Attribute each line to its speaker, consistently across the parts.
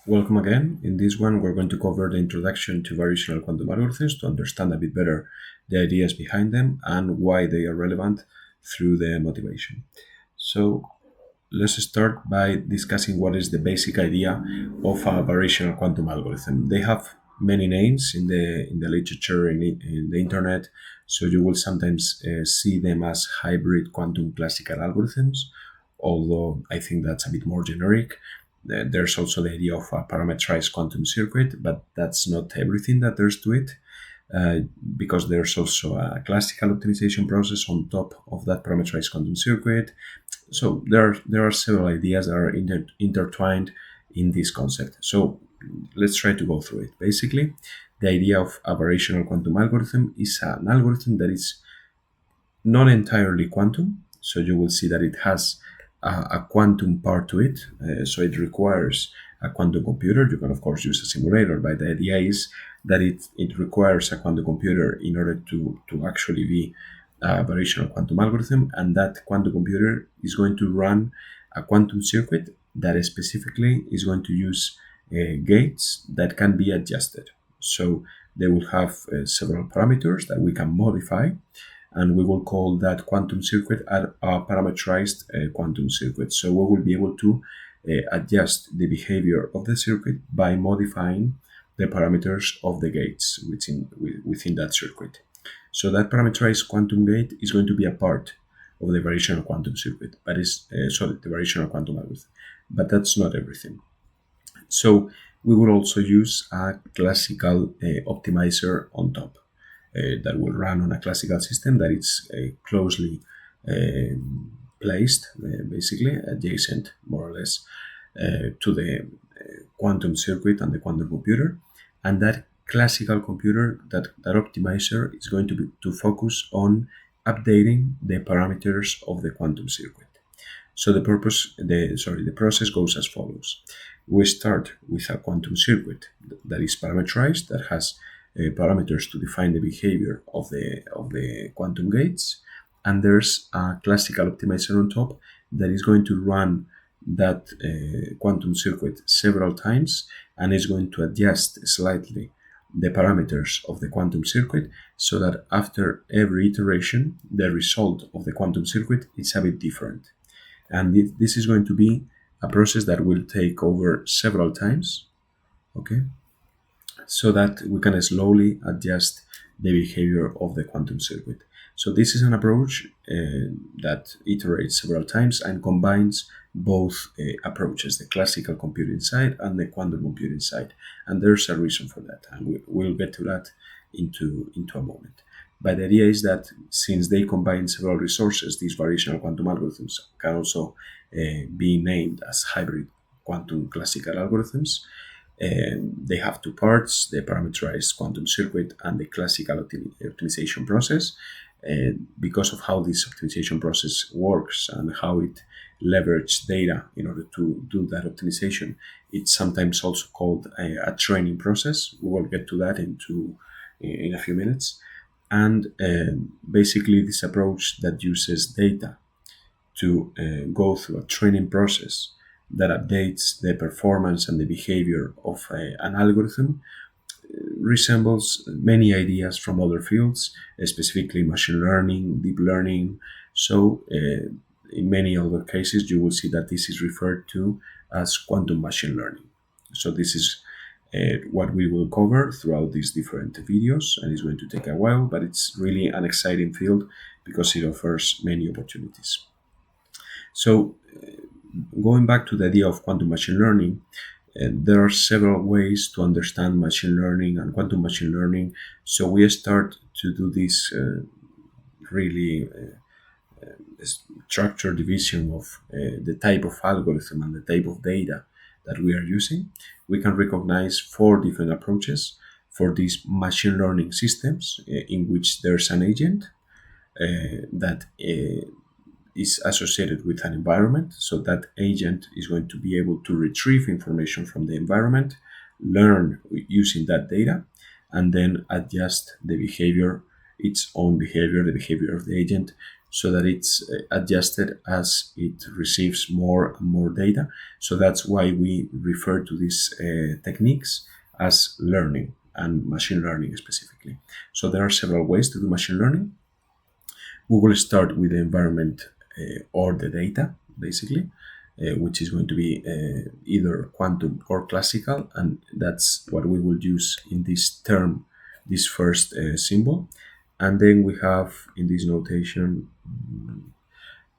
Speaker 1: Welcome again. In this one, we're going to cover the introduction to variational quantum algorithms to understand a bit better the ideas behind them and why they are relevant through the motivation. So let's start by discussing what is the basic idea of a variational quantum algorithm. They have many names in the literature in the internet, so you will sometimes see them as hybrid quantum classical algorithms, although I think that's a bit more generic. There's also the idea of a parameterized quantum circuit, but that's not everything that there's to it, uh, because there's also a classical optimization process on top of that parameterized quantum circuit. So there are several ideas that are intertwined in this concept. So let's try to go through it. Basically, the idea of a variational quantum algorithm is an algorithm that is not entirely quantum. So you will see that it has a quantum part to it. So it requires a quantum computer. You can, of course, use a simulator, but the idea is that it requires a quantum computer in order to actually be a variational quantum algorithm. And that quantum computer is going to run a quantum circuit that specifically is going to use gates that can be adjusted. So they will have several parameters that we can modify, and we will call that quantum circuit a parameterized quantum circuit. So we will be able to adjust the behavior of the circuit by modifying the parameters of the gates within that circuit. So that parameterized quantum gate is going to be a part of the variational quantum circuit, but the variational quantum algorithm. But that's not everything. So we will also use a classical optimizer on top that will run on a classical system that is closely placed, basically adjacent, more or less, to the quantum circuit and the quantum computer. And that classical computer, that optimizer, is going to focus on updating the parameters of the quantum circuit. So the process goes as follows. We start with a quantum circuit that is parameterized, that has parameters to define the behavior of the quantum gates, and there's a classical optimizer on top that is going to run that quantum circuit several times and is going to adjust slightly the parameters of the quantum circuit so that after every iteration the result of the quantum circuit is a bit different. And this is going to be a process that will take over several times, okay, so that we can slowly adjust the behavior of the quantum circuit. So this is an approach that iterates several times and combines both approaches, the classical computing side and the quantum computing side. And there's a reason for that, and we'll get to that into a moment. But the idea is that since they combine several resources, these variational quantum algorithms can also be named as hybrid quantum classical algorithms. They have two parts: the parameterized quantum circuit and the classical optimization process. And because of how this optimization process works and how it leverages data in order to do that optimization, it's sometimes also called a training process. We will get to that in a few minutes. And basically, this approach that uses data to go through a training process that updates the performance and the behavior of an algorithm resembles many ideas from other fields, specifically machine learning, deep learning. So, in many other cases, you will see that this is referred to as quantum machine learning. So, this is what we will cover throughout these different videos, and it's going to take a while, but it's really an exciting field because it offers many opportunities. So, going back to the idea of quantum machine learning, there are several ways to understand machine learning and quantum machine learning. So we start to do this really structured division of the type of algorithm and the type of data that we are using. We can recognize four different approaches for these machine learning systems in which there's an agent that is associated with an environment. So that agent is going to be able to retrieve information from the environment, learn using that data, and then adjust the behavior, its own behavior, the behavior of the agent, so that it's adjusted as it receives more and more data. So that's why we refer to these techniques as learning and machine learning specifically. So there are several ways to do machine learning. We will start with the environment or the data, basically, which is going to be either quantum or classical, and that's what we will use in this term, this first symbol. And then we have in this notation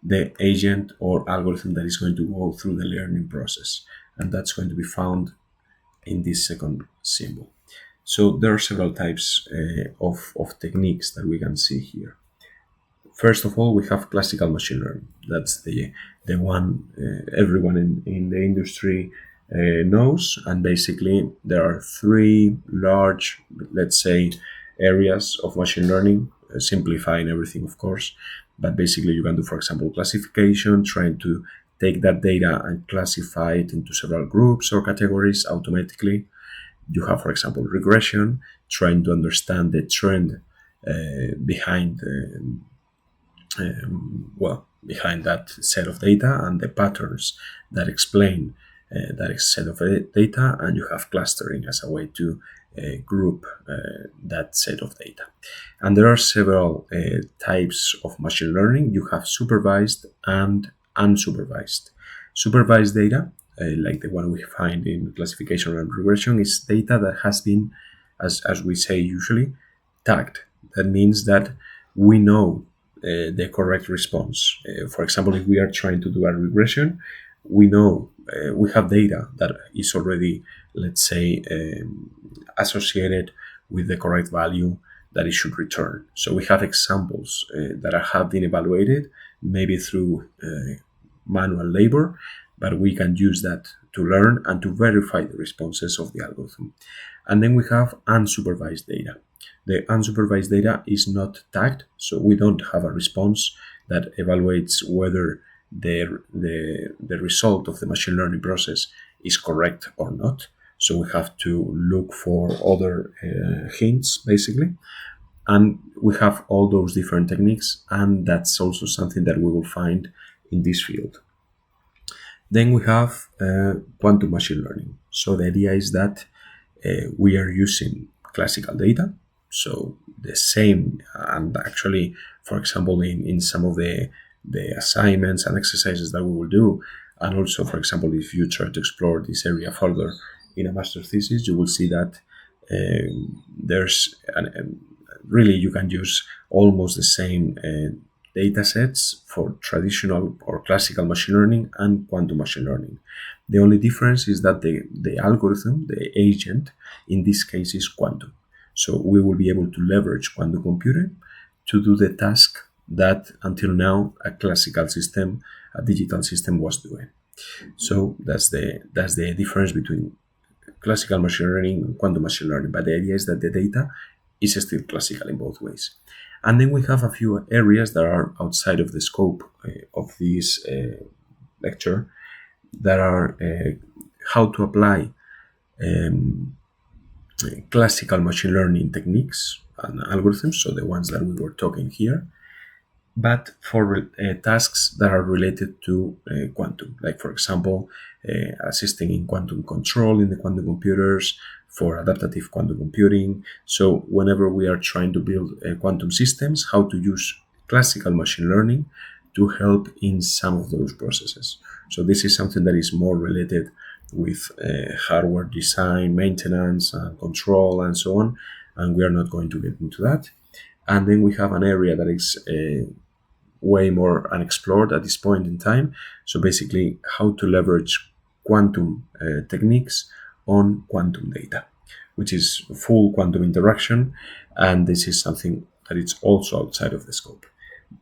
Speaker 1: the agent or algorithm that is going to go through the learning process, and that's going to be found in this second symbol. So there are several types of techniques that we can see here. First of all, we have classical machine learning. That's the one everyone in the industry knows. And basically, there are three large, let's say, areas of machine learning, simplifying everything, of course. But basically, you can do, for example, classification, trying to take that data and classify it into several groups or categories automatically. You have, for example, regression, trying to understand the trend behind behind that set of data and the patterns that explain that set of data, and you have clustering as a way to group that set of data. And there are several types of machine learning. You have supervised and unsupervised. Supervised data, like the one we find in classification and regression, is data that has been, as we say usually, tagged. That means that we know the correct response. For example, if we are trying to do a regression, we know we have data that is already, let's say, associated with the correct value that it should return. So we have examples that have been evaluated, maybe through manual labor, but we can use that to learn and to verify the responses of the algorithm. And then we have unsupervised data. The unsupervised data is not tagged, so we don't have a response that evaluates whether the result of the machine learning process is correct or not. So we have to look for other hints, basically. And we have all those different techniques, and that's also something that we will find in this field. Then we have quantum machine learning. So the idea is that we are using classical data, so the same, and actually, for example, in some of the assignments and exercises that we will do, and also, for example, if you try to explore this area further in a master's thesis, you will see that there's really you can use almost the same data sets for traditional or classical machine learning and quantum machine learning. The only difference is that the algorithm, the agent, in this case is quantum. So we will be able to leverage quantum computing to do the task that until now a classical system, a digital system was doing. So that's the difference between classical machine learning and quantum machine learning. But the idea is that the data is still classical in both ways. And then we have a few areas that are outside of the scope of this lecture that are how to apply classical machine learning techniques and algorithms, so the ones that we were talking here, but for tasks that are related to quantum, like, for example, assisting in quantum control in the quantum computers, for adaptive quantum computing. So whenever we are trying to build quantum systems, how to use classical machine learning to help in some of those processes. So this is something that is more related with hardware design, maintenance, and control, and so on. And we are not going to get into that. And then we have an area that is way more unexplored at this point in time. So basically, how to leverage quantum techniques on quantum data, which is full quantum interaction. And this is something that is also outside of the scope.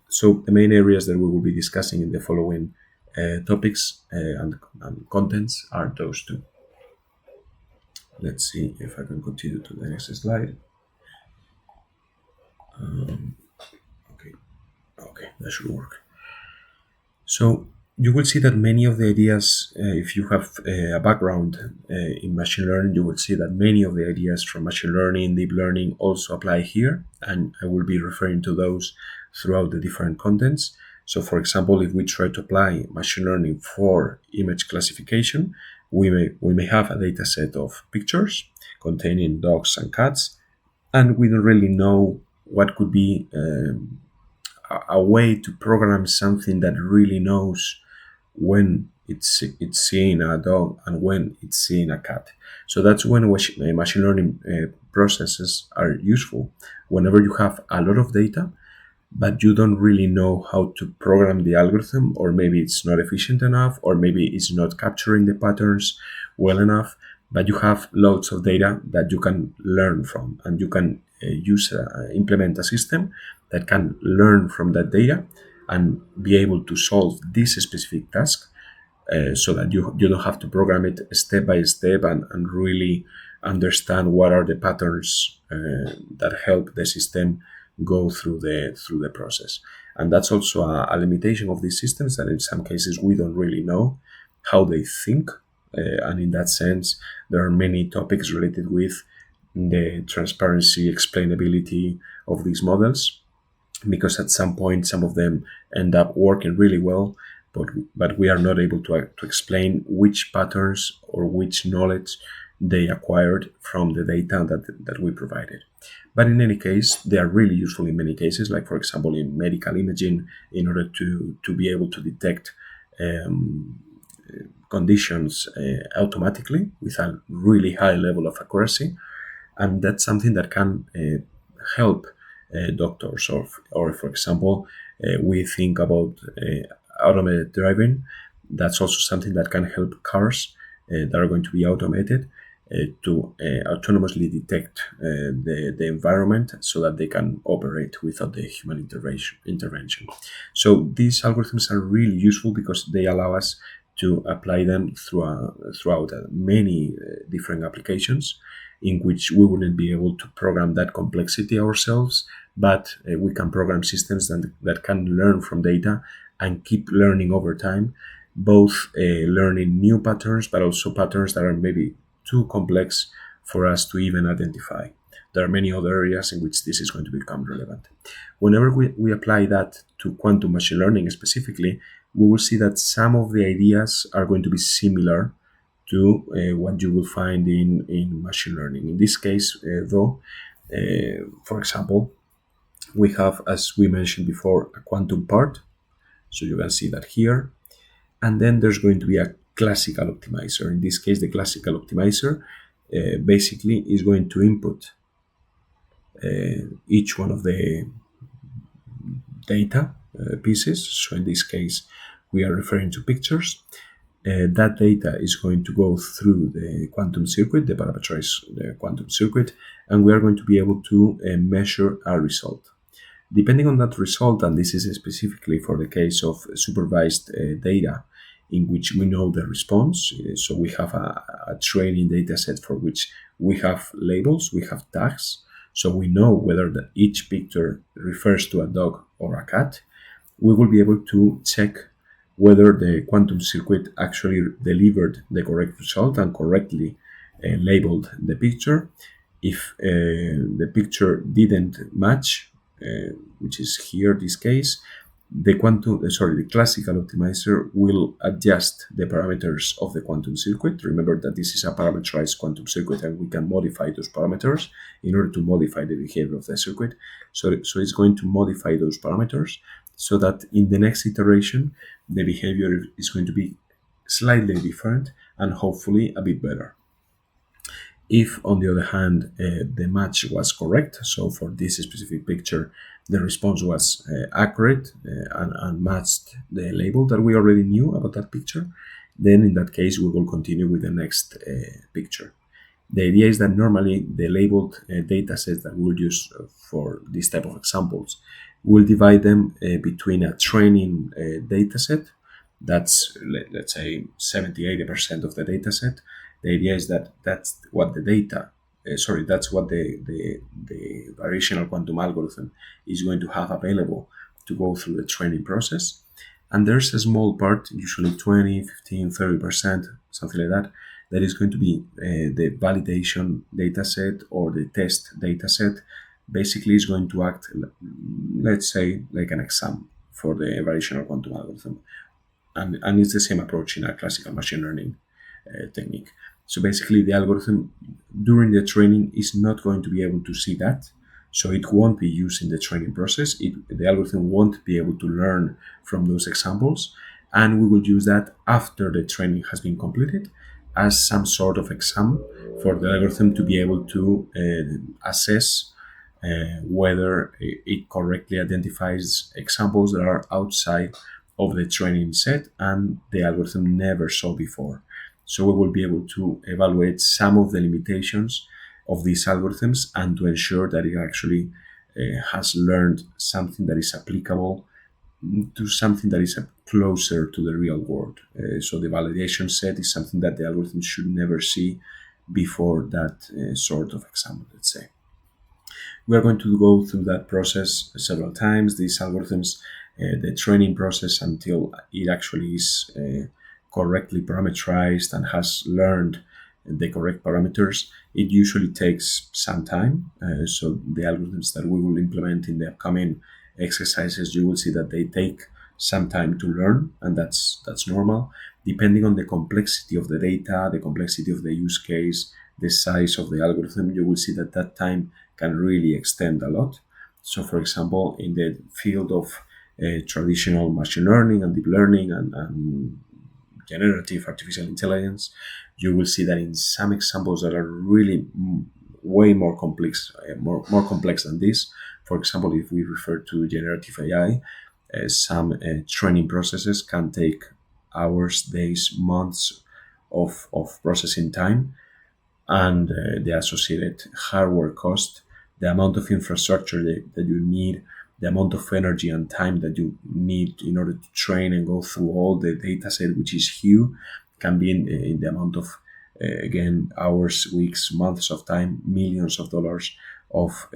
Speaker 1: So the main areas that we will be discussing in the following topics and contents are those two. Let's see if I can continue to the next slide. Okay, that should work. So you will see that many of the ideas, if you have a background in machine learning, you will see that many of the ideas from machine learning, deep learning also apply here, and I will be referring to those throughout the different contents. So, for example, if we try to apply machine learning for image classification, we may have a data set of pictures containing dogs and cats, and we don't really know what could be a way to program something that really knows when it's seeing a dog and when it's seeing a cat. So that's when machine learning processes are useful. Whenever you have a lot of data, but you don't really know how to program the algorithm, or maybe it's not efficient enough, or maybe it's not capturing the patterns well enough, but you have loads of data that you can learn from, and you can implement a system that can learn from that data and be able to solve this specific task, so that you don't have to program it step by step and really understand what are the patterns that help the system go through the process. And that's also a limitation of these systems, that in some cases we don't really know how they think, and in that sense there are many topics related with the transparency, explainability of these models, because at some point some of them end up working really well, but we are not able to explain which patterns or which knowledge they acquired from the data that we provided. But in any case, they are really useful in many cases, like for example in medical imaging, in order to be able to detect conditions automatically with a really high level of accuracy. And that's something that can help doctors, or for example, we think about automated driving. That's also something that can help cars that are going to be automated to autonomously detect the environment, so that they can operate without the human intervention. So these algorithms are really useful because they allow us to apply them throughout many different applications, in which we wouldn't be able to program that complexity ourselves, but we can program systems that can learn from data and keep learning over time, both learning new patterns, but also patterns that are maybe too complex for us to even identify. There are many other areas in which this is going to become relevant. Whenever we apply that to quantum machine learning specifically, we will see that some of the ideas are going to be similar to what you will find in machine learning. In this case, though, for example, we have, as we mentioned before, a quantum part. So you can see that here. And then there's going to be a classical optimizer. In this case, the classical optimizer basically is going to input each one of the data pieces. So in this case, we are referring to pictures. That data is going to go through the quantum circuit, the parameterized quantum circuit, and we are going to be able to measure a result. Depending on that result, and this is specifically for the case of supervised data, in which we know the response. So we have a training data set for which we have labels, we have tags, so we know whether each picture refers to a dog or a cat. We will be able to check whether the quantum circuit actually delivered the correct result and correctly labeled the picture. If the picture didn't match, which is here this case, the classical optimizer will adjust the parameters of the quantum circuit. Remember that this is a parameterized quantum circuit, and we can modify those parameters in order to modify the behavior of the circuit. So it's going to modify those parameters so that in the next iteration, the behavior is going to be slightly different and hopefully a bit better. If, on the other hand, the match was correct, so for this specific picture, the response was accurate and matched the label that we already knew about that picture, then in that case, we will continue with the next picture. The idea is that normally the labeled data sets that we'll use for this type of examples, we'll divide them between a training data set. That's, let's say, 70-80% of the data set. The idea is that that's what the variational quantum algorithm is going to have available to go through the training process. And there's a small part, usually 20, 15, 30%, something like that, that is going to be the validation data set or the test data set. Basically, is going to act, let's say, like an exam for the variational quantum algorithm. And it's the same approach in a classical machine learning technique. So basically, the algorithm during the training is not going to be able to see that. So it won't be used in the training process. The algorithm won't be able to learn from those examples. And we will use that after the training has been completed as some sort of exam for the algorithm to be able to assess whether it correctly identifies examples that are outside of the training set and the algorithm never saw before. So we will be able to evaluate some of the limitations of these algorithms and to ensure that it actually has learned something that is applicable to something that is closer to the real world. So the validation set is something that the algorithm should never see before that sort of example, let's say. We are going to go through that process several times, these algorithms, the training process until it actually is correctly parameterized and has learned the correct parameters. It usually takes some time. So the algorithms that we will implement in the upcoming exercises, you will see that they take some time to learn, and that's normal. Depending on the complexity of the data, the complexity of the use case, the size of the algorithm, you will see that that time can really extend a lot. So, for example, in the field of traditional machine learning and deep learning and generative artificial intelligence, you will see that in some examples that are really way more complex, more complex than this. For example, if we refer to generative AI, some training processes can take hours, days, months of processing time, and the associated hardware cost, the amount of infrastructure that you need, the amount of energy and time that you need in order to train and go through all the data set, which is huge, can be in the amount of, again, hours, weeks, months of time, millions of dollars of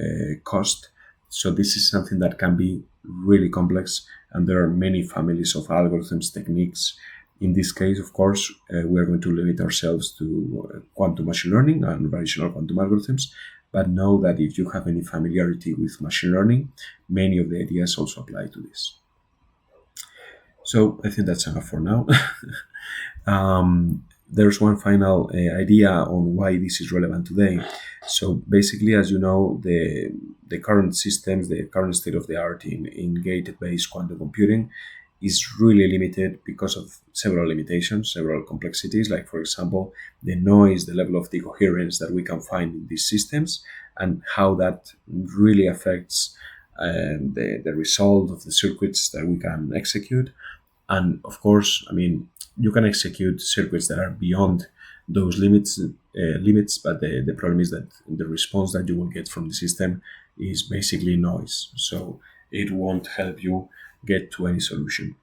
Speaker 1: cost. So this is something that can be really complex, and there are many families of algorithms, techniques. In this case, of course, we are going to limit ourselves to quantum machine learning and variational quantum algorithms. But know that if you have any familiarity with machine learning, many of the ideas also apply to this. So I think that's enough for now. There's one final idea on why this is relevant today. So basically, as you know, the current systems, the current state of the art in gate-based quantum computing is really limited because of several limitations, several complexities, like, for example, the noise, the level of decoherence that we can find in these systems, and how that really affects the result of the circuits that we can execute. And of course, I mean, you can execute circuits that are beyond those limits, but the problem is that the response that you will get from the system is basically noise. So it won't help you get to any solution.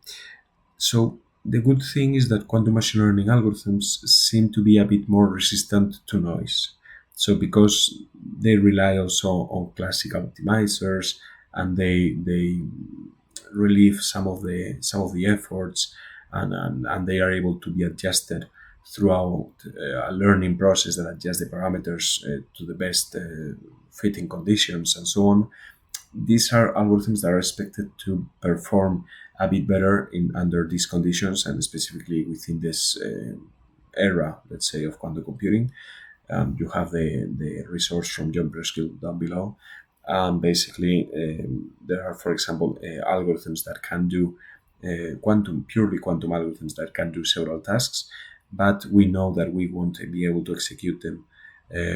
Speaker 1: So the good thing is that quantum machine learning algorithms seem to be a bit more resistant to noise. So because they rely also on classical optimizers, and they relieve some of the efforts, and they are able to be adjusted throughout a learning process that adjusts the parameters to the best fitting conditions and so on. These are algorithms that are expected to perform a bit better in under these conditions, and specifically within this era, let's say, of quantum computing. You have the resource from John Preskill down below. Basically, there are, for example, algorithms that can do purely quantum algorithms that can do several tasks, but we know that we won't be able to execute them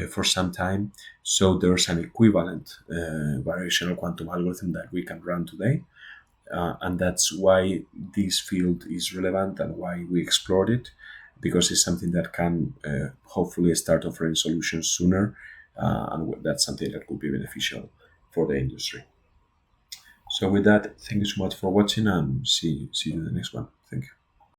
Speaker 1: for some time. So there's an equivalent variational quantum algorithm that we can run today. And that's why this field is relevant and why we explored it, because it's something that can hopefully start offering solutions sooner. And that's something that could be beneficial for the industry. So with that, thank you so much for watching, and see you in the next one. Thank you.